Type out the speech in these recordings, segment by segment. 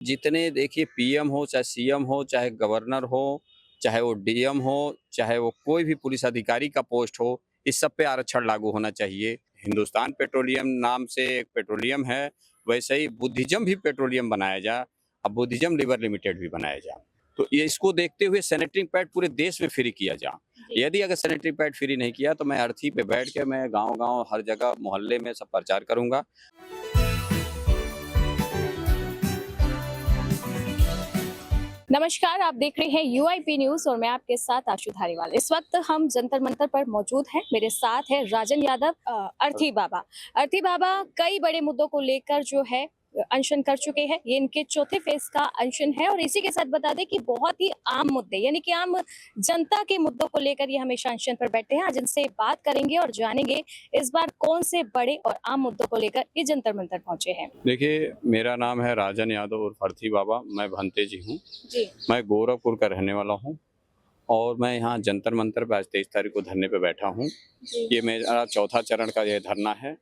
जितने देखिए पीएम हो, चाहे सीएम हो, चाहे गवर्नर हो, चाहे वो डीएम हो, चाहे वो कोई भी पुलिस अधिकारी का पोस्ट हो, इस सब पे आरक्षण लागू होना चाहिए। हिंदुस्तान पेट्रोलियम नाम से एक पेट्रोलियम है, वैसे ही बुद्धिज़्म भी पेट्रोलियम बनाया जाए, अब बुद्धिज़्म लिवर लिमिटेड भी बनाया जाए। तो ये इसको देखते हुए सैनिटरी पैड पूरे देश में फ्री किया जाए। यदि अगर सैनिटरी पैड फ्री नहीं किया तो मैं अर्थी पे बैठ के मैं गाँव-गाँव हर जगह मोहल्ले में सब प्रचार करूँगा। नमस्कार, आप देख रहे हैं यूआईपी न्यूज और मैं आपके साथ आशु धारीवाल। इस वक्त हम जंतर मंतर पर मौजूद हैं। मेरे साथ है राजन यादव, अर्थी बाबा। अर्थी बाबा कई बड़े मुद्दों को लेकर जो है अनशन कर चुके हैं। ये इनके चौथे फेज का अनशन है और इसी के साथ बता दें कि बहुत ही आम मुद्दे यानी कि आम जनता के मुद्दों को लेकर ये हमेशा अनशन पर बैठते हैं। आज इनसे बात करेंगे और जानेंगे इस बार कौन से बड़े और आम मुद्दों को लेकर ये जंतर मंतर पहुंचे हैं। देखिए, मेरा नाम है राजन यादव उर्फ अर्थी बाबा, मैं भंते जी हूँ। जी। मैं गोरखपुर का रहने वाला हूँ और मैं यहाँ जंतर मंतर पे आज 23 तारीख को धरने पे बैठा हूँ। ये मेरा चौथा चरण का ये धरना है।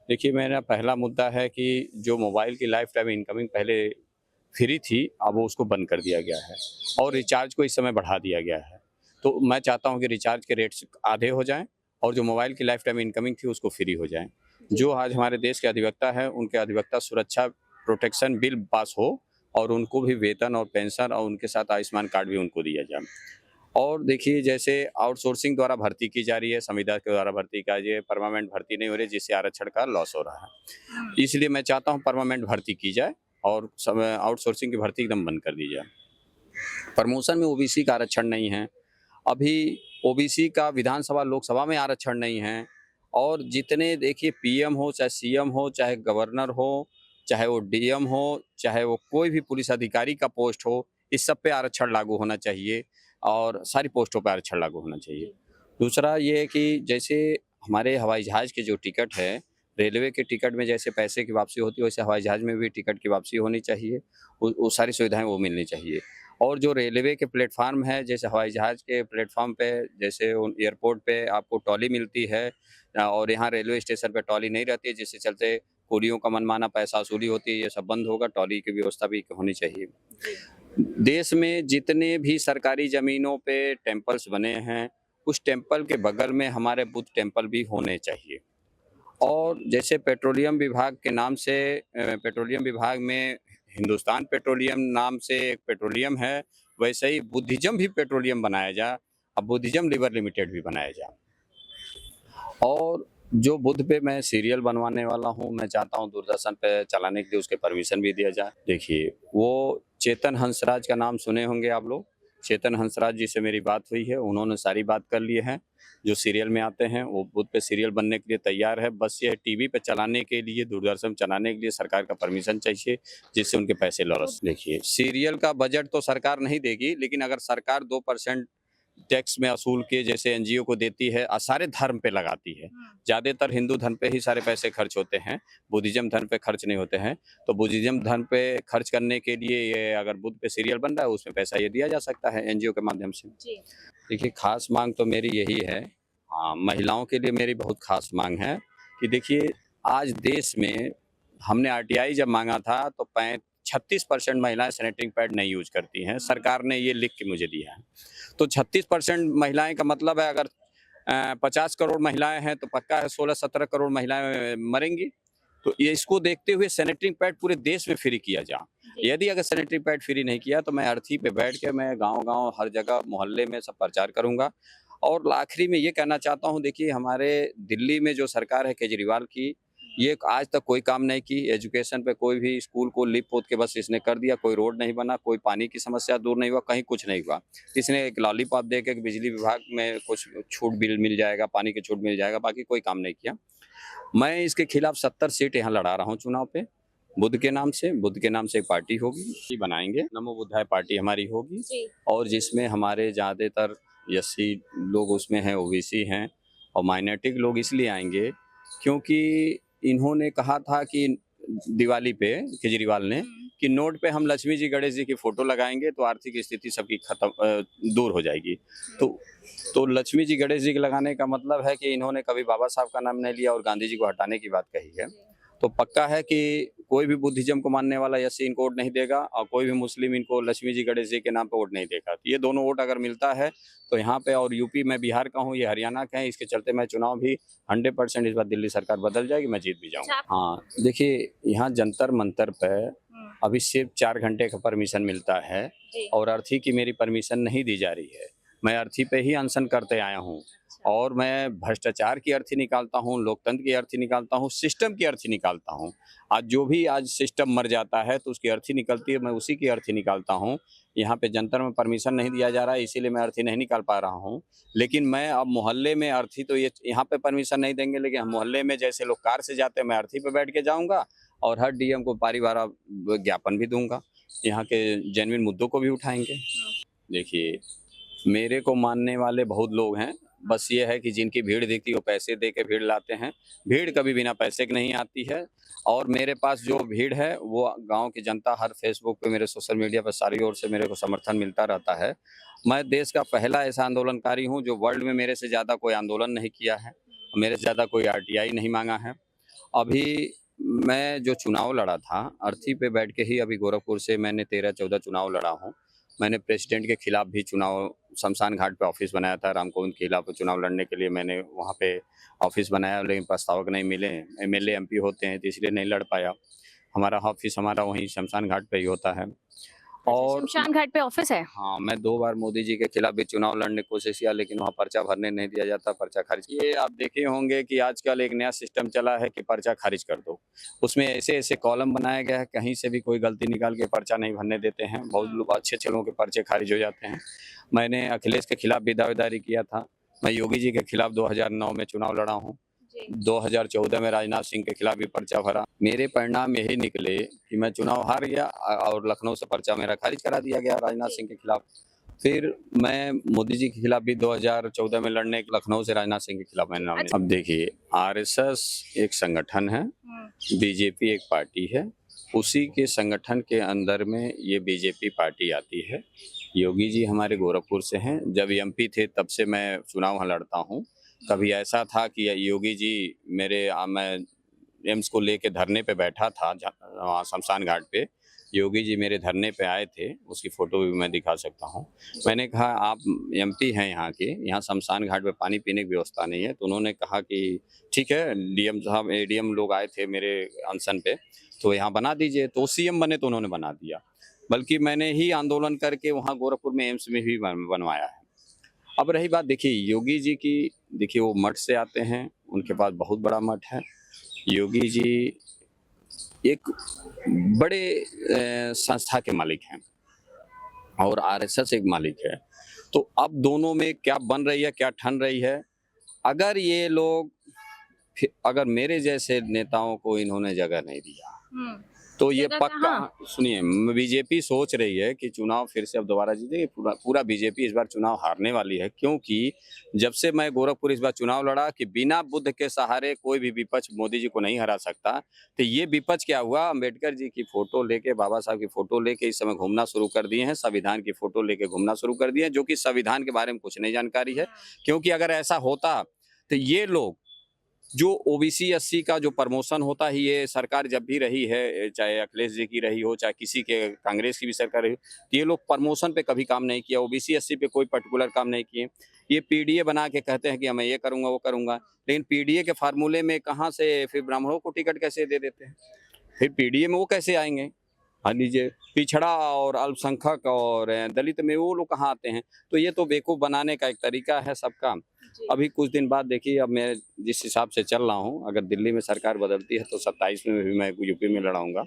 देखिए, मेरा पहला मुद्दा है कि जो मोबाइल की लाइफ टाइम इनकमिंग पहले फ्री थी, अब वो उसको बंद कर दिया गया है और रिचार्ज को इस समय बढ़ा दिया गया है। तो मैं चाहता हूँ कि रिचार्ज के रेट्स आधे हो जाएँ और जो मोबाइल की लाइफ टाइम इनकमिंग थी उसको फ्री हो जाए। जो आज हमारे देश के अधिवक्ता हैं, उनके अधिवक्ता सुरक्षा प्रोटेक्शन बिल पास हो और उनको भी वेतन और पेंशन और उनके साथ आयुष्मान कार्ड भी उनको दिया जाए। और देखिए, जैसे आउटसोर्सिंग द्वारा भर्ती की जा रही है, संविदा के द्वारा भर्ती का ये परमानेंट भर्ती नहीं हो रही, जिससे आरक्षण का लॉस हो रहा है। इसलिए मैं चाहता हूँ परमानेंट भर्ती की जाए और आउटसोर्सिंग की भर्ती एकदम बंद कर दी जाए। प्रमोशन में ओबीसी का आरक्षण नहीं है। अभी ओबीसी का विधानसभा लोकसभा में आरक्षण नहीं है और जितने देखिए पीएम हो, चाहे सीएम हो, चाहे गवर्नर हो, चाहे वो डीएम हो, चाहे वो कोई भी पुलिस अधिकारी का पोस्ट हो, इस सब पे आरक्षण लागू होना चाहिए और सारी पोस्टों पे आरक्षण लागू होना चाहिए। दूसरा ये है कि जैसे हमारे हवाई जहाज़ के जो टिकट है, रेलवे के टिकट में जैसे पैसे की वापसी होती है, वैसे हवाई जहाज़ में भी टिकट की वापसी होनी चाहिए। वो सारी सुविधाएँ वो मिलनी चाहिए। और जो रेलवे के प्लेटफ़ार्म है, जैसे हवाई जहाज़ के प्लेटफ़ार्म पे जैसे उन एयरपोर्ट पे आपको ट्रॉली मिलती है और यहाँ रेलवे स्टेशन पे ट्रॉली नहीं रहती है, जिसके चलते कुलियों का मनमाना पैसा वसूली होती है, ये सब बंद होगा, ट्रॉली की व्यवस्था भी होनी चाहिए। देश में जितने भी सरकारी ज़मीनों पे टेम्पल्स बने हैं, उस टेम्पल के बगल में हमारे बुद्ध टेम्पल भी होने चाहिए। और जैसे पेट्रोलियम विभाग के नाम से पेट्रोलियम विभाग में हिंदुस्तान पेट्रोलियम नाम से एक पेट्रोलियम है, वैसे ही बुद्धिज़्म भी पेट्रोलियम बनाया जाए, अब बुद्धिज़्म लिवर लिमिटेड भी बनाया जाए। और जो बुध पे मैं सीरियल बनवाने वाला हूँ, मैं चाहता हूँ दूरदर्शन पे चलाने के लिए उसके परमिशन भी दिया जाए। देखिए, वो चेतन हंसराज का नाम सुने होंगे आप लोग। चेतन हंसराज जी से मेरी बात हुई है, उन्होंने सारी बात कर ली है। जो सीरियल में आते हैं, वो बुध पे सीरियल बनने के लिए तैयार है। बस ये टीवी पे चलाने के लिए, दूरदर्शन चलाने के लिए सरकार का परमिशन चाहिए, जिससे उनके पैसे लॉस। देखिए, सीरियल का बजट तो सरकार नहीं देगी, लेकिन अगर सरकार 2% टैक्स में असूल के जैसे एनजीओ को देती है, सारे धर्म पे लगाती है। ज़्यादातर हिंदू धर्म पे ही सारे पैसे खर्च होते हैं, बुद्धिज़्म धर्म पे खर्च नहीं होते हैं। तो बुद्धिज़्म धर्म पे खर्च करने के लिए ये अगर बुध पे सीरियल बन रहा है, उसमें पैसा ये दिया जा सकता है एनजीओ के माध्यम से। जी। देखिए, खास माँग तो मेरी यही है, हाँ, महिलाओं के लिए मेरी बहुत खास माँग है कि देखिए, आज देश में हमने आरटीआई जब माँगा था तो 36% महिलाएँ सैनिटरी पैड नहीं यूज़ करती हैं। सरकार ने ये लिख के मुझे दिया है। तो 36% महिलाएँ का मतलब है, अगर 50 करोड़ महिलाएँ हैं तो पक्का है 16-17 करोड़ महिलाएँ मरेंगी। तो ये इसको देखते हुए सैनिटरी पैड पूरे देश में फ्री किया जाए। यदि अगर सैनिटरी पैड फ्री नहीं किया तो मैं अर्थी पे बैठ के मैं गाँव-गाँव हर जगह मोहल्ले में सब प्रचार करूँगा। और आखिरी में ये कहना चाहता हूँ, देखिए हमारे दिल्ली में जो सरकार है केजरीवाल की, ये आज तक कोई काम नहीं की। एजुकेशन पे कोई भी स्कूल को लिप-पोत के बस इसने कर दिया, कोई रोड नहीं बना, कोई पानी की समस्या दूर नहीं हुआ, कहीं कुछ नहीं हुआ। इसने एक लॉलीपॉप दे के बिजली विभाग में कुछ छूट बिल मिल जाएगा, पानी की छूट मिल जाएगा, बाकी कोई काम नहीं किया। मैं इसके खिलाफ 70 सीट यहाँ लड़ा रहा हूँ चुनाव पे। बुद्ध के नाम से एक पार्टी होगी, बनाएंगे, नमो बुद्धाय पार्टी हमारी होगी। और जिसमें हमारे ज़्यादातर एससी लोग उसमें हैं, ओबीसी हैं और माइनॉरिटी के लोग इसलिए आएंगे क्योंकि इन्होंने कहा था कि दिवाली पे केजरीवाल ने कि नोट पे हम लक्ष्मी जी गणेश जी की फोटो लगाएंगे तो आर्थिक स्थिति सबकी दूर हो जाएगी। तो लक्ष्मी जी गणेश जी के लगाने का मतलब है कि इन्होंने कभी बाबा साहब का नाम नहीं लिया और गांधी जी को हटाने की बात कही है। तो पक्का है कि कोई भी बुद्धिज्म को मानने वाला यस इनको वोट नहीं देगा और कोई भी मुस्लिम इनको लक्ष्मी जी गणेश जी के नाम पे वोट नहीं देगा। तो ये दोनों वोट अगर मिलता है तो यहाँ पे, और यूपी में बिहार का हूँ, ये हरियाणा का है, इसके चलते मैं चुनाव भी 100% इस बार दिल्ली सरकार बदल जाएगी, मैं जीत भी जाऊँगा। अच्छा। हाँ, देखिए यहाँ जंतर मंतर पे हम्म, अभी सिर्फ 4 घंटे का परमिशन मिलता है जी। और अर्थी की मेरी परमिशन नहीं दी जा रही है। मैं अर्थी पे ही अनशन करते आया हूँ और मैं भ्रष्टाचार की अर्थी निकालता हूँ, लोकतंत्र की अर्थी निकालता हूँ, सिस्टम की अर्थी निकालता हूँ। आज जो भी आज सिस्टम मर जाता है तो उसकी अर्थी निकलती है, मैं उसी की अर्थी निकालता हूँ। यहाँ पे जंतर में परमिशन नहीं दिया जा रहा है, इसीलिए मैं अर्थी नहीं निकाल पा रहा हूँ। लेकिन मैं अब मोहल्ले में अर्थी, तो ये यहाँ पे परमिशन नहीं देंगे, लेकिन हम मोहल्ले में जैसे लोग कार से जाते हैं, मैं अर्थी पे बैठ के जाऊँगा और हर डीएम को पारी-वारा ज्ञापन भी दूँगा। यहाँ के जेन्युइन मुद्दों को भी उठाएँगे। देखिए, मेरे को मानने वाले बहुत लोग हैं, बस ये है कि जिनकी भीड़ दिखती है वो पैसे दे के भीड़ लाते हैं। भीड़ कभी बिना पैसे के नहीं आती है और मेरे पास जो भीड़ है वो गाँव की जनता, हर फेसबुक पे, मेरे सोशल मीडिया पर सारी ओर से मेरे को समर्थन मिलता रहता है। मैं देश का पहला ऐसा आंदोलनकारी हूँ जो वर्ल्ड में मेरे से ज़्यादा कोई आंदोलन नहीं किया है, मेरे से ज़्यादा कोई आरटीआई नहीं माँगा है। अभी मैं जो चुनाव लड़ा था, अर्थी पे बैठ के ही अभी गोरखपुर से मैंने 13-14 चुनाव लड़ा हूँ। मैंने प्रेसिडेंट के खिलाफ भी चुनाव, शमशान घाट पे ऑफिस बनाया था, राम कोविंद के खिलाफ चुनाव लड़ने के लिए मैंने वहाँ पे ऑफिस बनाया, लेकिन प्रस्तावक नहीं मिले। एमएलए एमपी होते हैं तो इसलिए नहीं लड़ पाया। हमारा ऑफिस हमारा वहीं शमशान घाट पे ही होता है। और शमशान घाट पे ऑफिस है। हाँ, मैं 2 बार मोदी जी के खिलाफ भी चुनाव लड़ने की कोशिश किया, लेकिन वहाँ पर्चा भरने नहीं दिया जाता, पर्चा खारिज। ये आप देखे होंगे कि आजकल एक नया सिस्टम चला है कि पर्चा खारिज कर दो। उसमें ऐसे-ऐसे कॉलम बनाया गया है, कहीं से भी कोई गलती निकाल के पर्चा नहीं भरने देते हैं। बहुत लोग, अच्छे-अच्छे लोगों के पर्चे खारिज हो जाते हैं। मैंने अखिलेश के खिलाफ भी दावेदारी किया था। मैं योगी जी के खिलाफ 2009 में चुनाव लड़ा हूँ। जी। 2014 में राजनाथ सिंह के खिलाफ भी पर्चा भरा। मेरे परिणाम यही निकले कि मैं चुनाव हार गया और लखनऊ से पर्चा मेरा खारिज करा दिया गया राजनाथ सिंह के खिलाफ। फिर मैं मोदी जी के खिलाफ भी 2014 में लड़ने, लखनऊ से राजनाथ सिंह के खिलाफ मैंने नाम। अब देखिए, आरएसएस एक संगठन है, बीजेपी एक पार्टी है, उसी के संगठन के अंदर में ये बीजेपी पार्टी आती है। योगी जी हमारे गोरखपुर से हैं, जब एमपी थे तब से मैं चुनाव वहाँ लड़ता हूँ। कभी ऐसा था कि योगी जी मैं एम्स को लेके धरने पे बैठा था, वहाँ शमशान घाट पे योगी जी मेरे धरने पे आए थे, उसकी फ़ोटो भी मैं दिखा सकता हूँ। मैंने कहा आप एमपी हैं यहाँ के, यहाँ शमशान घाट पे पानी पीने की व्यवस्था नहीं है, तो उन्होंने कहा कि ठीक है, डीएम साहब, एडीएम लोग आए थे मेरे अनशन पे, तो यहाँ बना दीजिए। तो सीएम बने तो उन्होंने बना दिया, बल्कि मैंने ही आंदोलन करके वहाँ गोरखपुर में एम्स में भी बनवाया है। अब रही बात, देखिए योगी जी की, देखिए वो मठ से आते हैं, उनके पास बहुत बड़ा मठ है। योगी जी एक बड़े संस्था के मालिक हैं और आरएसएस एक मालिक है। तो अब दोनों में क्या बन रही है, क्या ठन रही है? अगर ये लोग, अगर मेरे जैसे नेताओं को इन्होंने जगह नहीं दिया तो ये जगह पक्का, सुनिए, बीजेपी सोच रही है कि चुनाव फिर से अब दोबारा जीतेगी। पूरा बीजेपी इस बार चुनाव हारने वाली है, क्योंकि जब से मैं गोरखपुर इस बार चुनाव लड़ा कि बिना बुद्ध के सहारे कोई भी विपक्ष मोदी जी को नहीं हरा सकता। तो ये विपक्ष क्या हुआ, अम्बेडकर जी की फोटो लेके, बाबा साहब की फोटो लेके इस समय घूमना शुरू कर दिए हैं, संविधान की फोटो लेके घूमना शुरू कर दिए हैं, जो कि संविधान के बारे में कुछ नहीं जानकारी है। क्योंकि अगर ऐसा होता तो ये लोग, जो ओबीसी एससी का जो प्रमोशन होता है, ये सरकार जब भी रही है, चाहे अखिलेश जी की रही हो, चाहे किसी के कांग्रेस की भी सरकार रही हो, तो ये लोग प्रमोशन पे कभी काम नहीं किया, ओबीसी एससी पे कोई पर्टिकुलर काम नहीं किए। ये पीडीए बना के कहते हैं कि मैं ये करूंगा वो करूंगा, लेकिन पीडीए के फार्मूले में कहाँ से फिर ब्राह्मणों को टिकट कैसे दे देते हैं, फिर पीडीए में वो कैसे आएंगे? हाँ लीजिए, पिछड़ा और अल्पसंख्यक और दलित में वो लोग कहाँ आते हैं? तो ये तो बेवकूफ़ बनाने का एक तरीका है सबका। अभी कुछ दिन बाद देखिए, अब मैं जिस हिसाब से चल रहा हूँ, अगर दिल्ली में सरकार बदलती है तो 27 में भी मैं यूपी में लड़ाऊंगा।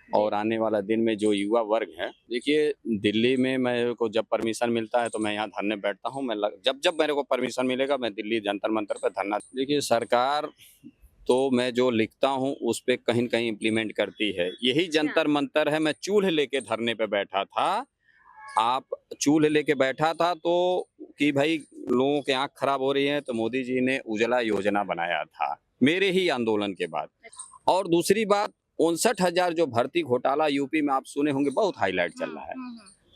और आने वाला दिन में जो युवा वर्ग है, देखिए दिल्ली में मेरे को जब परमिशन मिलता है तो मैं यहाँ धरने बैठता हूँ। जब मेरे को परमिशन मिलेगा मैं दिल्ली जंतर मंतर पर धरना। देखिए सरकार तो मैं जो लिखता हूँ उस पे कहीं न कहीं इम्प्लीमेंट करती है। यही जंतर मंतर है, मैं चूल्हे लेके धरने पे बैठा था। आप चूल्हे लेके बैठा था तो कि भाई लोगों की आँख खराब हो रही है, तो मोदी जी ने उज्ज्वला योजना बनाया था, मेरे ही आंदोलन के बाद। और दूसरी बात, 59,000 जो भर्ती घोटाला यूपी में आप सुने होंगे, बहुत हाईलाइट चल रहा है।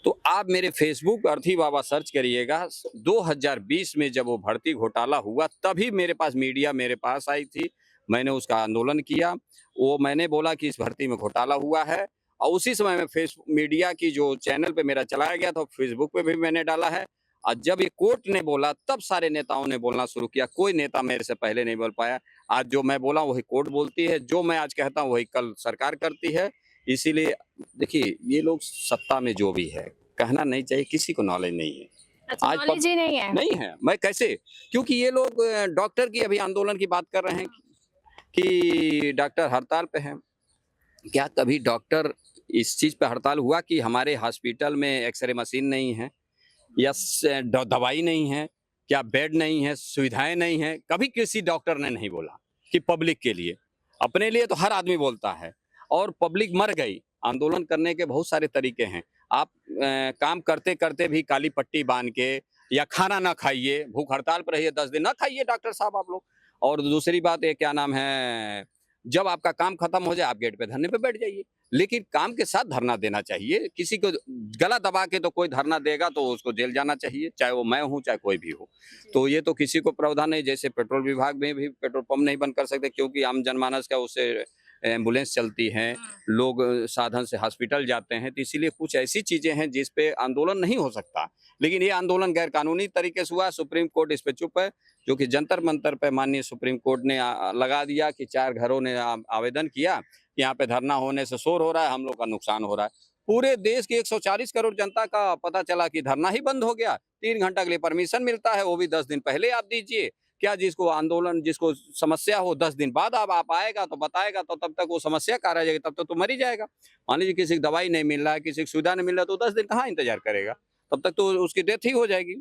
तो आप मेरे फेसबुक अर्थी बाबा सर्च करिएगा, 2020 में जब वो भर्ती घोटाला हुआ तभी मेरे पास मीडिया मेरे पास आई थी। मैंने उसका आंदोलन किया। वो मैंने बोला कि इस भर्ती में घोटाला हुआ है और उसी समय में मीडिया की जो चैनल पे मेरा चलाया गया था, फेसबुक पे भी मैंने डाला है। और जब ये कोर्ट ने बोला तब सारे नेताओं ने बोलना शुरू किया। कोई नेता मेरे से पहले नहीं बोल पाया। आज जो मैं बोला वही कोर्ट बोलती है, जो मैं आज कहता हूँ वही कल सरकार करती है। इसीलिए देखिए, ये लोग सत्ता में जो भी है, कहना नहीं चाहिए, किसी को नॉलेज नहीं है। अच्छा, आज नॉलेज ही नहीं है। नहीं है, मैं कैसे? क्योंकि ये लोग डॉक्टर की अभी आंदोलन की बात कर रहे हैं कि डॉक्टर हड़ताल पे हैं। क्या कभी डॉक्टर इस चीज़ पे हड़ताल हुआ कि हमारे हॉस्पिटल में एक्स-रे मशीन नहीं है या दवाई नहीं है, क्या बेड नहीं है, सुविधाएं नहीं है? कभी किसी डॉक्टर ने नहीं बोला कि पब्लिक के लिए। अपने लिए तो हर आदमी बोलता है और पब्लिक मर गई। आंदोलन करने के बहुत सारे तरीके हैं। आप काम करते करते भी काली पट्टी बांध के या खाना ना खाइए, भूख हड़ताल पर रहिए 10 दिन, ना खाइए डॉक्टर साहब आप लोग। और दूसरी बात ये क्या नाम है, जब आपका काम खत्म हो जाए आप गेट पे धरने पे बैठ जाइए। लेकिन काम के साथ धरना देना चाहिए। किसी को गला दबा के तो कोई धरना देगा तो उसको जेल जाना चाहिए, चाहे वो मैं हूँ चाहे कोई भी हो। तो ये तो किसी को प्रावधान नहीं। जैसे पेट्रोल विभाग में भी पेट्रोल पंप नहीं बंद कर सकते, क्योंकि आम जनमानस का उससे एम्बुलेंस चलती है, लोग साधन से हॉस्पिटल जाते हैं। तो इसीलिए कुछ ऐसी चीजें हैं जिस पे आंदोलन नहीं हो सकता। लेकिन ये आंदोलन गैर कानूनी तरीके से हुआ। सुप्रीम कोर्ट इस पे चुप है, जो कि जंतर मंतर पे माननीय सुप्रीम कोर्ट ने लगा दिया कि 4 घरों ने आवेदन किया कि यहाँ पे धरना होने से शोर हो रहा है, हम लोग का नुकसान हो रहा है। पूरे देश की 140 करोड़ जनता का पता चला कि धरना ही बंद हो गया। 3 घंटा के लिए परमिशन मिलता है, वो भी 10 दिन पहले आप दीजिए। क्या जिसको आंदोलन, जिसको समस्या हो 10 दिन बाद अब आप आएगा तो बताएगा, तो तब तक वो समस्या कहाँ रह जाएगी, तब तक तो मर ही जाएगा। मान लीजिए किसी को दवाई नहीं मिल रहा है, किसी को सुविधा नहीं मिल रहा, तो 10 दिन कहाँ इंतजार करेगा, तब तक तो उसकी डेथ ही हो जाएगी।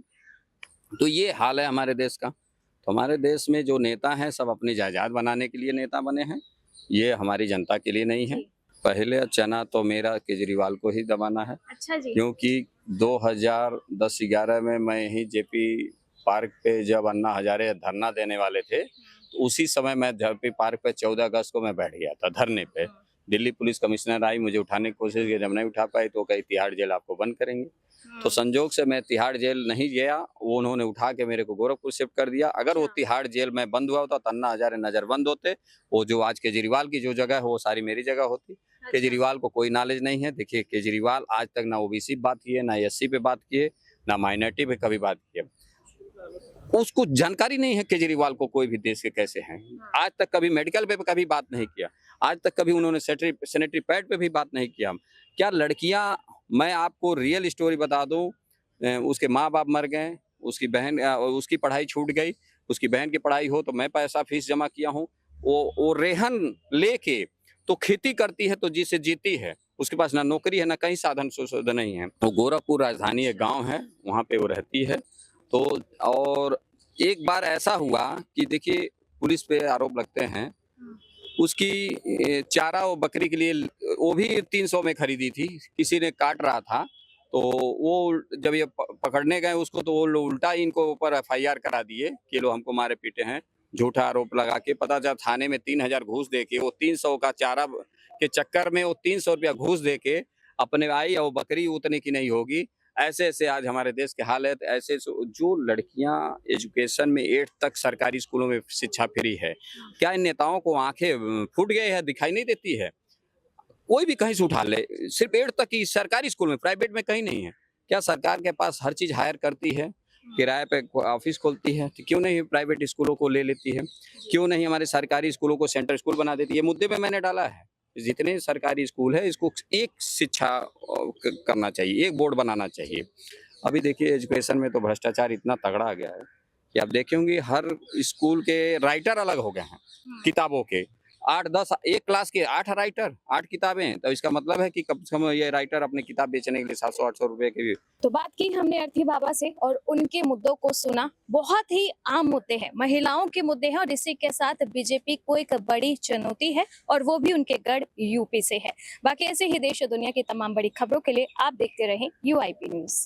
तो ये हाल है हमारे देश का। तो हमारे देश में जो नेता हैं सब अपनी जायदाद बनाने के लिए नेता बने हैं, ये हमारी जनता के लिए नहीं है। पहले चना तो मेरा केजरीवाल को ही दबाना है। अच्छा जी। क्योंकि 2010-11 में मैं ही जेपी पार्क पे जब अन्ना हजारे धरना देने वाले थे, तो उसी समय मैं जेपी पार्क पे 14 अगस्त को मैं बैठ गया था धरने पे। दिल्ली पुलिस कमिश्नर आई, मुझे उठाने की कोशिश की, जब नहीं उठा पाई तो कही तिहाड़ जेल आपको बंद करेंगे। तो संजोग से मैं तिहाड़ जेल नहीं गया, वो उन्होंने उठा के मेरे को गोरखपुर शिफ्ट कर दिया। अगर वो तिहाड़ जेल में बंद हुआ होता तो अन्ना हजारे नजरबंद होते। वो जो आज केजरीवाल की जो जगह है वो सारी मेरी जगह होती। केजरीवाल को कोई नॉलेज नहीं है। देखिए, केजरीवाल आज तक ना ओबीसी पे बात की है, ना एससी पे बात की है, ना माइनॉरिटी पे कभी बात की है। उसको जानकारी नहीं है केजरीवाल को कोई भी देश के कैसे हैं। आज तक कभी मेडिकल पे कभी बात नहीं किया। आज तक कभी उन्होंने सैनिटरी पैड पे भी बात नहीं किया। क्या लड़कियां, मैं आपको रियल स्टोरी बता दूं, उसके माँ बाप मर गए, उसकी बहन, उसकी पढ़ाई छूट गई, उसकी बहन की पढ़ाई हो तो मैं पैसा फीस जमा किया हूँ। वो रेहन लेके तो खेती करती है तो जिससे जीती है, उसके पास ना नौकरी है ना कहीं साधन सुविधा नहीं है। तो गोरखपुर राजधानी एक गाँव है, वहाँ पे वो रहती है। तो और एक बार ऐसा हुआ कि देखिए, पुलिस पे आरोप लगते हैं, उसकी चारा और बकरी के लिए वो भी 300 में खरीदी थी, किसी ने काट रहा था। तो वो जब ये पकड़ने गए उसको, तो वो उल्टा ही इनको ऊपर एफआईआर करा दिए कि लो हमको मारे पीटे हैं, झूठा आरोप लगा के। पता चला थाने में 3000 घूस दे के, वो 300 का चारा के चक्कर में वो 300 रुपया घूस दे के अपने आई, और बकरी उतने की नहीं होगी। ऐसे ऐसे आज हमारे देश के हाल है। ऐसे जो लड़कियां एजुकेशन में 8 तक सरकारी स्कूलों में शिक्षा फ्री है, क्या इन नेताओं को आंखें फूट गए हैं, दिखाई नहीं देती है? कोई भी कहीं से उठा ले, सिर्फ 8 तक ही सरकारी स्कूल में, प्राइवेट में कहीं नहीं है। क्या सरकार के पास हर चीज हायर करती है, किराए पे ऑफिस खोलती है, तो क्यों नहीं प्राइवेट स्कूलों को ले लेती है? क्यों नहीं हमारे सरकारी स्कूलों को सेंटर स्कूल बना देती है? ये मुद्दे पे मैंने डाला है। जितने सरकारी स्कूल है इसको एक शिक्षा करना चाहिए, एक बोर्ड बनाना चाहिए। अभी देखिए, एजुकेशन में तो भ्रष्टाचार इतना तगड़ा आ गया है कि आप देखेंगे हर स्कूल के राइटर अलग हो गए हैं किताबों के। 8-10 एक क्लास के 8 राइटर, 8 किताबें, तो इसका मतलब है कि कम से कम ये राइटर अपनी किताब बेचने के लिए 700-800 रुपए की। तो बात की हमने अर्थी बाबा से और उनके मुद्दों को सुना। बहुत ही आम मुद्दे हैं, महिलाओं के मुद्दे हैं, और इसी के साथ बीजेपी को एक बड़ी चुनौती है, और वो भी उनके गढ़ यूपी से है। बाकी ऐसे ही देश और दुनिया की तमाम बड़ी खबरों के लिए आप देखते रहें UIP न्यूज।